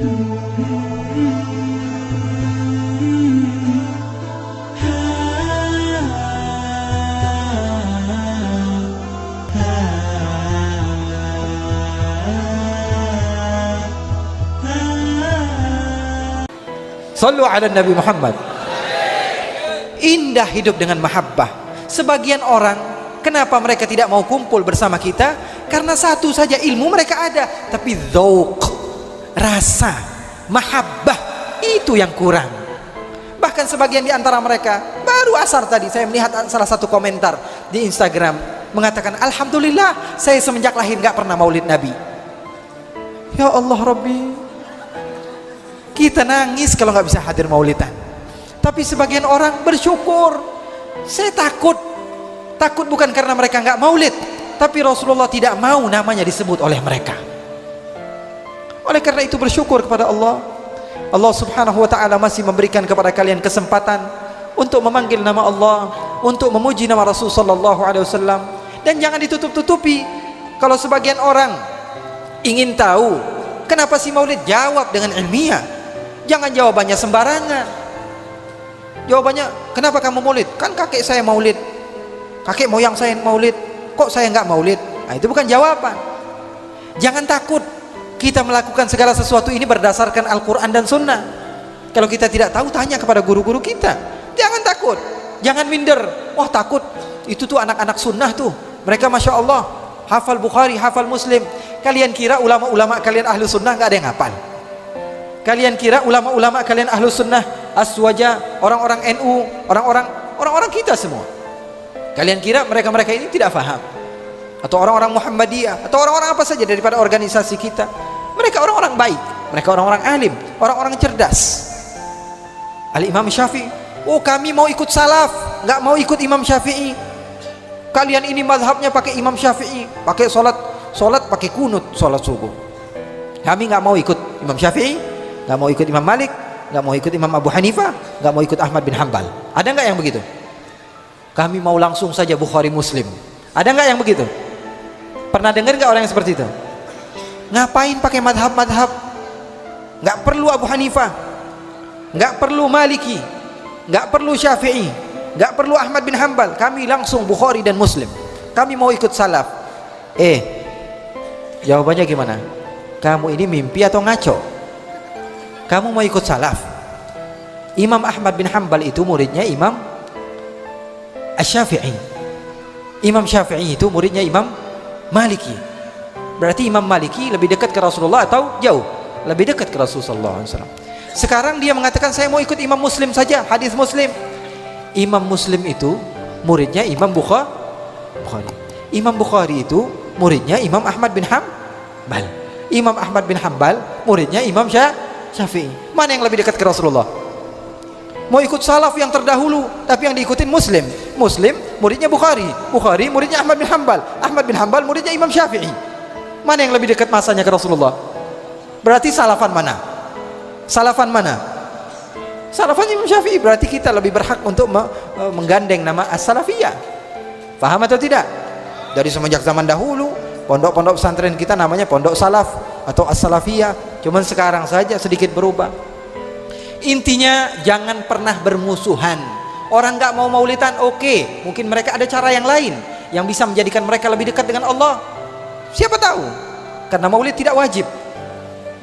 Sallu ala Nabi Muhammad. Indah hidup dengan mahabbah. Sebagian orang, kenapa mereka tidak mau kumpul bersama kita? Karena satu saja, ilmu mereka ada, tapi dzauq, rasa, mahabbah, itu yang kurang. Bahkan sebagian di antara mereka, baru asar tadi saya melihat salah satu komentar di Instagram mengatakan, alhamdulillah saya semenjak lahir gak pernah maulid Nabi. Ya Allah Rabbi, kita nangis kalau nggak bisa hadir maulidan. Tapi sebagian orang bersyukur. Saya takut bukan karena mereka nggak maulid, tapi Rasulullah tidak mau namanya disebut oleh mereka. Oleh karena itu bersyukur kepada Allah. Allah Subhanahu wa ta'ala masih memberikan kepada kalian kesempatan untuk memanggil nama Allah, untuk memuji nama Rasul sallallahu alaihi wasallam. Dan jangan ditutup-tutupi. Kalau sebagian orang ingin tahu kenapa si maulid, jawab dengan ilmiah. Jangan jawabannya sembarangan. Jawabannya, kenapa kamu maulid? Kan kakek saya maulid, kakek moyang saya maulid, kok saya nggak maulid? Nah, itu bukan jawaban. Jangan takut kita melakukan segala sesuatu ini berdasarkan Al-Quran dan Sunnah. Kalau kita tidak tahu, tanya kepada guru-guru kita. Jangan takut, jangan minder. Wah takut, itu tuh anak-anak sunnah tuh, mereka Masya Allah hafal Bukhari, hafal Muslim. Kalian kira ulama-ulama kalian ahlu sunnah nggak ada yang hafal? Kalian kira ulama-ulama kalian ahlu sunnah, aswaja, orang-orang NU, orang-orang kita semua, kalian kira mereka-mereka ini tidak faham? Atau orang-orang Muhammadiyah, atau orang-orang apa saja daripada organisasi kita? Mereka orang-orang baik, mereka orang-orang alim, orang-orang cerdas. Al-Imam Syafi'i, oh kami mau ikut salaf, nggak mau ikut Imam Syafi'i. Kalian ini mazhabnya pakai Imam Syafi'i, pakai sholat pakai kunut, sholat subuh. Kami nggak mau ikut Imam Syafi'i, nggak mau ikut Imam Malik, nggak mau ikut Imam Abu Hanifah, nggak mau ikut Ahmad bin Hanbal. Ada nggak yang begitu? Kami mau langsung saja Bukhari Muslim. Ada nggak yang begitu? Pernah dengar nggak orang yang seperti itu? Ngapain pakai madhab-madhab? Nggak perlu Abu Hanifah, nggak perlu Maliki, nggak perlu Syafi'i, nggak perlu Ahmad bin Hanbal. Kami langsung Bukhari dan Muslim. Kami mau ikut salaf. Jawabannya gimana? Kamu ini mimpi atau ngaco? Kamu mau ikut salaf? Imam Ahmad bin Hanbal itu muridnya Imam Asy-Syafi'i. Imam Syafi'i itu muridnya Imam Maliki. Berarti Imam Maliki lebih dekat ke Rasulullah atau jauh? Lebih dekat ke Rasulullah SAW. Sekarang dia mengatakan saya mau ikut Imam Muslim saja, hadis Muslim. Imam Muslim itu muridnya Imam Bukhari. Imam Bukhari itu muridnya Imam Ahmad bin Hanbal. Imam Ahmad bin Hanbal muridnya Imam Syafi'i. Mana yang lebih dekat ke Rasulullah? Mau ikut salaf yang terdahulu, tapi yang diikutin Muslim. Muslim muridnya Bukhari, Bukhari muridnya Ahmad bin Hanbal, Ahmad bin Hanbal muridnya Imam Syafi'i. Mana yang lebih dekat masanya ke Rasulullah? Berarti salafan mana? Salafan mana? Salafan Imam Syafi'i. Berarti kita lebih berhak untuk menggandeng nama as-salafiyah. Paham atau tidak? Dari semenjak zaman dahulu pondok-pondok pesantren kita namanya pondok salaf atau as-salafiyah. Cuman sekarang saja sedikit berubah. Intinya jangan pernah bermusuhan. Orang nggak mau maulidan, oke, mungkin mereka ada cara yang lain yang bisa menjadikan mereka lebih dekat dengan Allah. Siapa tahu? Karena maulid tidak wajib.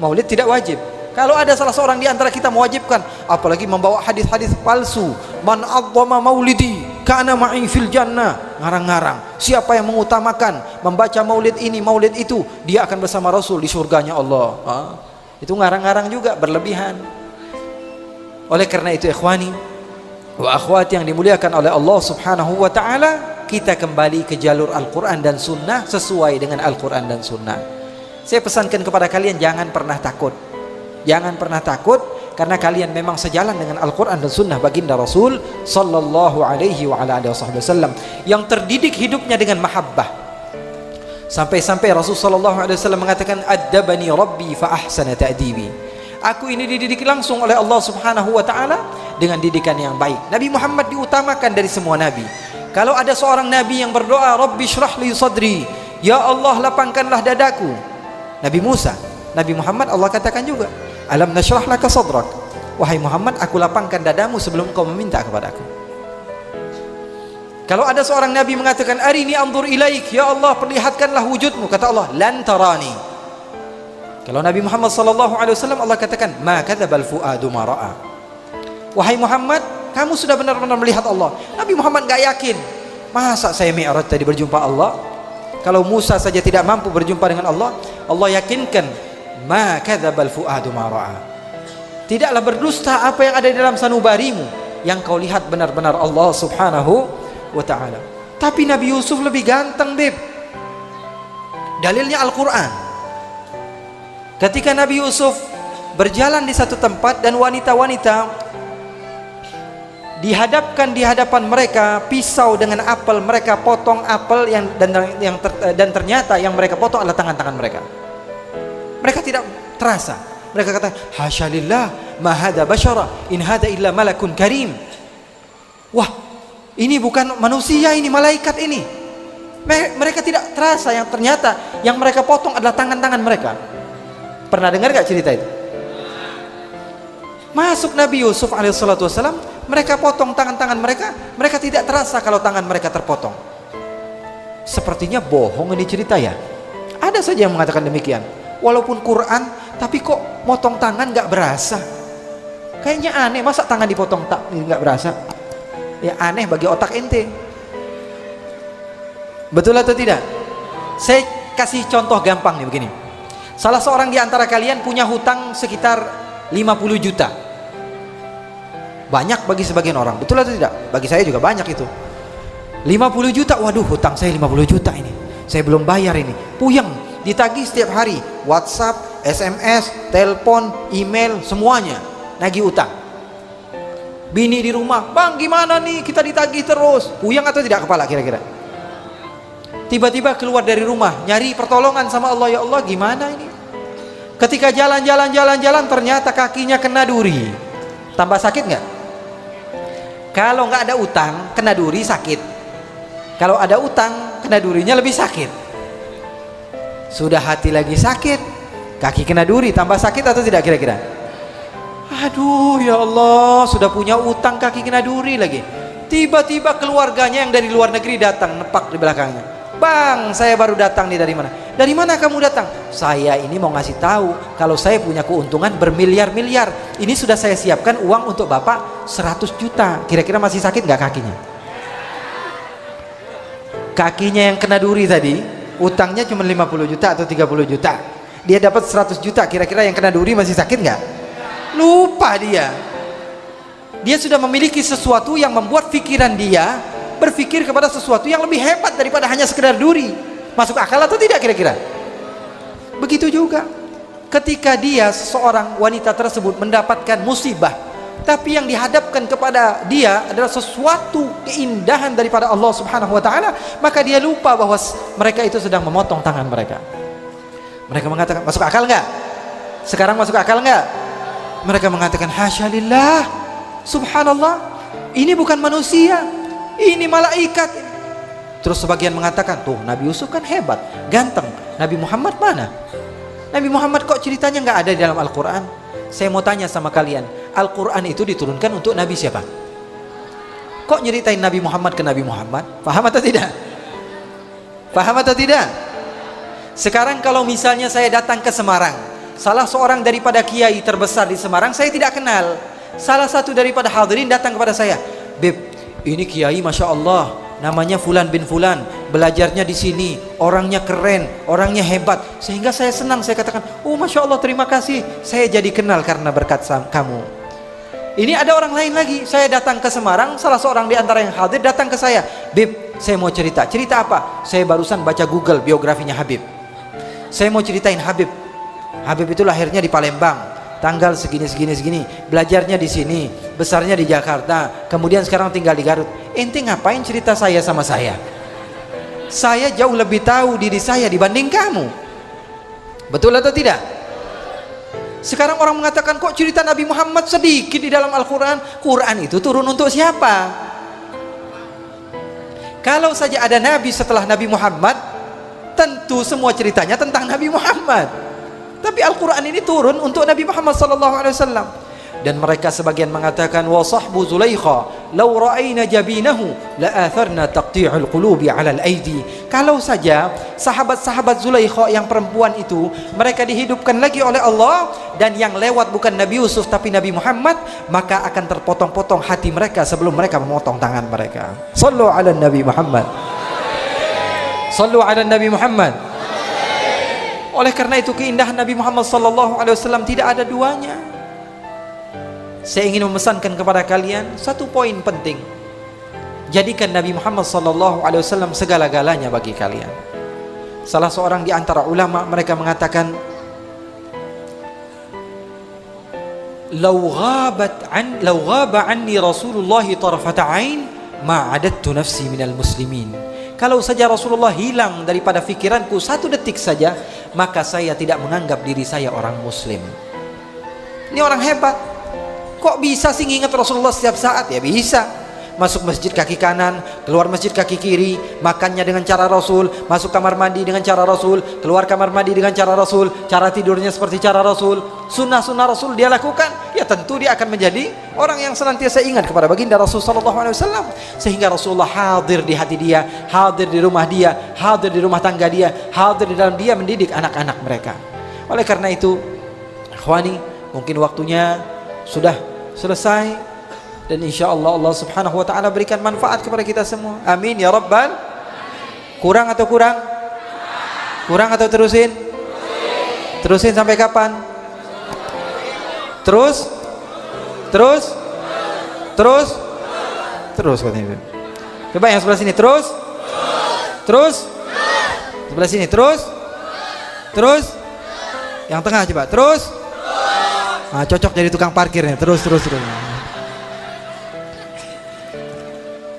Maulid tidak wajib. Kalau ada salah seorang di antara kita mewajibkan, apalagi membawa hadis-hadis palsu, man adzama maulidi kana ma'i fil jannah, ngarang-ngarang. Siapa yang mengutamakan membaca maulid ini, maulid itu, dia akan bersama Rasul di surganya Allah. Itu ngarang-ngarang juga, berlebihan. Oleh karena itu ikhwani wa akhwati yang dimuliakan oleh Allah Subhanahu wa ta'ala, kita kembali ke jalur Al-Quran dan Sunnah sesuai dengan Al-Quran dan Sunnah. Saya pesankan kepada kalian, jangan pernah takut. Jangan pernah takut, karena kalian memang sejalan dengan Al-Quran dan Sunnah baginda Rasul sallallahu alaihi wa ala alihi wasallam, yang terdidik hidupnya dengan mahabbah. Sampai-sampai Rasul sallallahu alaihi wasallam mengatakan, addabani rabbi fa ahsana ta'dibi. Aku ini dididik langsung oleh Allah Subhanahu wa ta'ala dengan didikan yang baik. Nabi Muhammad diutamakan dari semua nabi. Kalau ada seorang nabi yang berdoa, Rabbi syrah li sadri, ya Allah lapangkanlah dadaku, Nabi Musa, Nabi Muhammad Allah katakan juga, Alam nashrah laka sadrak. Wahai Muhammad, aku lapangkan dadamu sebelum kau meminta kepadaku. Kalau ada seorang nabi mengatakan, arini anzur ilaik, ya Allah perlihatkanlah wujudmu, kata Allah, lan tarani. Kalau Nabi Muhammad sallallahu alaihi wasallam, Allah katakan, ma kadzabal fuadu ma ra'a. Wahai Muhammad, kamu sudah benar-benar melihat Allah. Nabi Muhammad enggak yakin. Masa saya mi'raj tadi berjumpa Allah? Kalau Musa saja tidak mampu berjumpa dengan Allah, Allah yakinkan, ma kadzabal fuadu ma ra'a. Tidaklah berdusta apa yang ada di dalam sanubarimu, yang kau lihat benar-benar Allah subhanahu wa ta'ala. Tapi Nabi Yusuf lebih ganteng, Beb. Dalilnya Al-Quran. Ketika Nabi Yusuf berjalan di satu tempat dan wanita-wanita dihadapkan di hadapan mereka pisau dengan apel, mereka potong apel dan ternyata yang mereka potong adalah tangan-tangan mereka. Mereka tidak terasa. Mereka kata, hasyalillah ma hadza basyara in hadza illa malakun karim. Wah, ini bukan manusia, ini malaikat ini. Mereka tidak terasa yang ternyata yang mereka potong adalah tangan-tangan mereka. Pernah dengar gak cerita itu? Masuk Nabi Yusuf alaihissalatu wassalam, mereka potong tangan-tangan mereka, mereka tidak terasa kalau tangan mereka terpotong. Sepertinya bohong ini cerita ya. Ada saja yang mengatakan demikian. Walaupun Quran, tapi kok motong tangan gak berasa. Kayaknya aneh, masa tangan dipotong gak berasa? Ya aneh bagi otak ente. Betul atau tidak? Saya kasih contoh gampang nih begini. Salah seorang di antara kalian punya hutang sekitar 50 juta. Banyak bagi sebagian orang, betul atau tidak? Bagi saya juga banyak itu. 50 juta, waduh hutang saya 50 juta ini. Saya belum bayar ini. Puyeng, ditagih setiap hari. WhatsApp, SMS, telepon, email, semuanya nagih utang. Bini di rumah, bang gimana nih kita ditagih terus. Puyeng atau tidak kepala kira-kira? Tiba-tiba keluar dari rumah nyari pertolongan sama Allah, ya Allah gimana ini? Ketika jalan-jalan ternyata kakinya kena duri. Tambah sakit nggak? Kalau nggak ada utang kena duri sakit. Kalau ada utang kena durinya lebih sakit. Sudah hati lagi sakit, kaki kena duri tambah sakit atau tidak kira-kira? Aduh ya Allah, sudah punya utang kaki kena duri lagi. Tiba-tiba keluarganya yang dari luar negeri datang nepak di belakangnya. Bang, saya baru datang nih, dari mana? Dari mana kamu datang? Saya ini mau ngasih tahu kalau saya punya keuntungan bermiliar-miliar. Ini sudah saya siapkan uang untuk Bapak 100 juta. Kira-kira masih sakit nggak kakinya? Kakinya yang kena duri tadi, utangnya cuma 50 juta atau 30 juta. Dia dapat 100 juta, kira-kira yang kena duri masih sakit nggak? Lupa dia. Dia sudah memiliki sesuatu yang membuat pikiran dia berpikir kepada sesuatu yang lebih hebat daripada hanya sekedar duri. Masuk akal atau tidak kira-kira? Begitu juga ketika dia, seorang wanita tersebut mendapatkan musibah, tapi yang dihadapkan kepada dia adalah sesuatu keindahan daripada Allah subhanahu wa ta'ala, maka dia lupa bahwa mereka itu sedang memotong tangan mereka. Mereka mengatakan, masuk akal nggak? Sekarang masuk akal nggak? Mereka mengatakan, hasyalillah, subhanallah, ini bukan manusia, ini malaikat. Terus sebagian mengatakan, tuh Nabi Yusuf kan hebat, ganteng. Nabi Muhammad mana? Nabi Muhammad kok ceritanya nggak ada di dalam Al-Quran? Saya mau tanya sama kalian, Al-Quran itu diturunkan untuk Nabi siapa? Kok nyeritain Nabi Muhammad ke Nabi Muhammad? Paham atau tidak? Paham atau tidak? Sekarang kalau misalnya saya datang ke Semarang, salah seorang daripada kiai terbesar di Semarang saya tidak kenal. Salah satu daripada hadirin datang kepada saya, Beb, ini kiai masya Allah, namanya Fulan bin Fulan, belajarnya di sini, orangnya keren, orangnya hebat, sehingga saya senang. Saya katakan, oh masya Allah, terima kasih, saya jadi kenal karena berkat kamu. Ini ada orang lain lagi, saya datang ke Semarang, salah seorang di antara yang hadir datang ke saya, Beb, saya mau cerita. Cerita apa? Saya barusan baca Google biografinya Habib. Saya mau ceritain Habib. Habib itu lahirnya di Palembang, tanggal segini, belajarnya di sini, besarnya di Jakarta, kemudian sekarang tinggal di Garut. Ente ngapain cerita saya sama saya? Saya jauh lebih tahu diri saya dibanding kamu. Betul atau tidak? Sekarang orang mengatakan, kok cerita Nabi Muhammad sedikit di dalam Al-Quran? Quran itu turun untuk siapa? Kalau saja ada Nabi setelah Nabi Muhammad, tentu semua ceritanya tentang Nabi Muhammad. Tapi Al-Quran ini turun untuk Nabi Muhammad SAW. Dan mereka sebagian mengatakan, wa sahbu Zulaikha law ra'ayna jabinahu la atharna taqti'ul qulubi 'ala al-aidi. Kalau saja sahabat-sahabat Zulaikha yang perempuan itu mereka dihidupkan lagi oleh Allah, dan yang lewat bukan Nabi Yusuf tapi Nabi Muhammad, maka akan terpotong-potong hati mereka sebelum mereka memotong tangan mereka. Sallu 'ala Nabi Muhammad. Sallu 'ala Nabi Muhammad. Oleh karena itu keindahan Nabi Muhammad SAW tidak ada duanya. Saya ingin memesankan kepada kalian satu poin penting. Jadikan Nabi Muhammad SAW segala-galanya bagi kalian. Salah seorang di antara ulama mereka mengatakan, "Lau ghaba anni Rasulullah tarfata ain ma adattu nafsi minal muslimin." Kalau saja Rasulullah hilang daripada fikiranku satu detik saja, maka saya tidak menganggap diri saya orang muslim. Ini orang hebat. Kok bisa sih ingat Rasulullah setiap saat? Ya bisa. Masuk masjid kaki kanan, keluar masjid kaki kiri, makannya dengan cara Rasul, masuk kamar mandi dengan cara Rasul, keluar kamar mandi dengan cara Rasul, cara tidurnya seperti cara Rasul, sunnah-sunnah Rasul dia lakukan. Ya tentu dia akan menjadi orang yang senantiasa ingat kepada baginda Rasul SAW. Sehingga Rasulullah hadir di hati dia, hadir di rumah dia, hadir di rumah tangga dia, hadir di dalam dia mendidik anak-anak mereka. Oleh karena itu, ikhwani, mungkin waktunya sudah selesai, dan insya Allah Allah subhanahu wa ta'ala berikan manfaat kepada kita semua. Amin ya Rabbal. Kurang atau kurang? Kurang atau terusin? Terusin sampai kapan? Terus? Terus? Terus? Terus katanya. Coba yang sebelah sini, terus? Terus? Sebelah sini, terus? Terus? Yang tengah coba, terus? Nah, cocok jadi tukang parkirnya. Terus.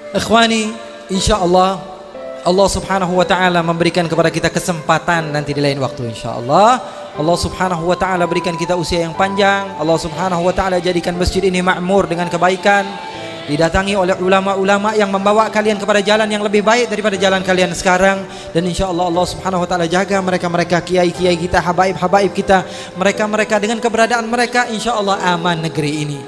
Ikhwani, insyaallah Allah subhanahu wa ta'ala memberikan kepada kita kesempatan nanti di lain waktu, insyaallah. Allah subhanahu wa ta'ala berikan kita usia yang panjang. Allah subhanahu wa ta'ala jadikan masjid ini makmur dengan kebaikan, didatangi oleh ulama-ulama yang membawa kalian kepada jalan yang lebih baik daripada jalan kalian sekarang. Dan insyaallah Allah subhanahu wa ta'ala jaga mereka-mereka kiai-kiai kita, habaib-habaib kita, mereka-mereka dengan keberadaan mereka, insyaallah aman negeri ini.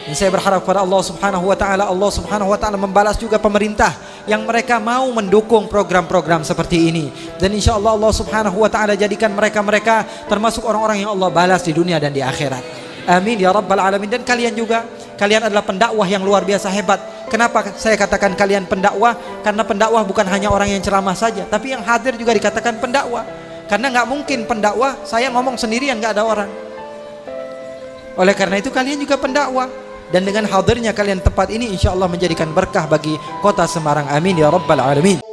Dan saya berharap kepada Allah subhanahu wa ta'ala, Allah subhanahu wa ta'ala membalas juga pemerintah yang mereka mau mendukung program-program seperti ini. Dan insyaallah Allah subhanahu wa ta'ala jadikan mereka-mereka termasuk orang-orang yang Allah balas di dunia dan di akhirat. Amin ya Rabbal Alamin. Dan kalian juga, kalian adalah pendakwah yang luar biasa hebat. Kenapa saya katakan kalian pendakwah? Karena pendakwah bukan hanya orang yang ceramah saja, tapi yang hadir juga dikatakan pendakwah. Karena nggak mungkin pendakwah saya ngomong sendirian nggak ada orang. Oleh karena itu kalian juga pendakwah. Dan dengan hadirnya kalian tempat ini, insya Allah menjadikan berkah bagi kota Semarang. Amin ya Rabbal Alamin.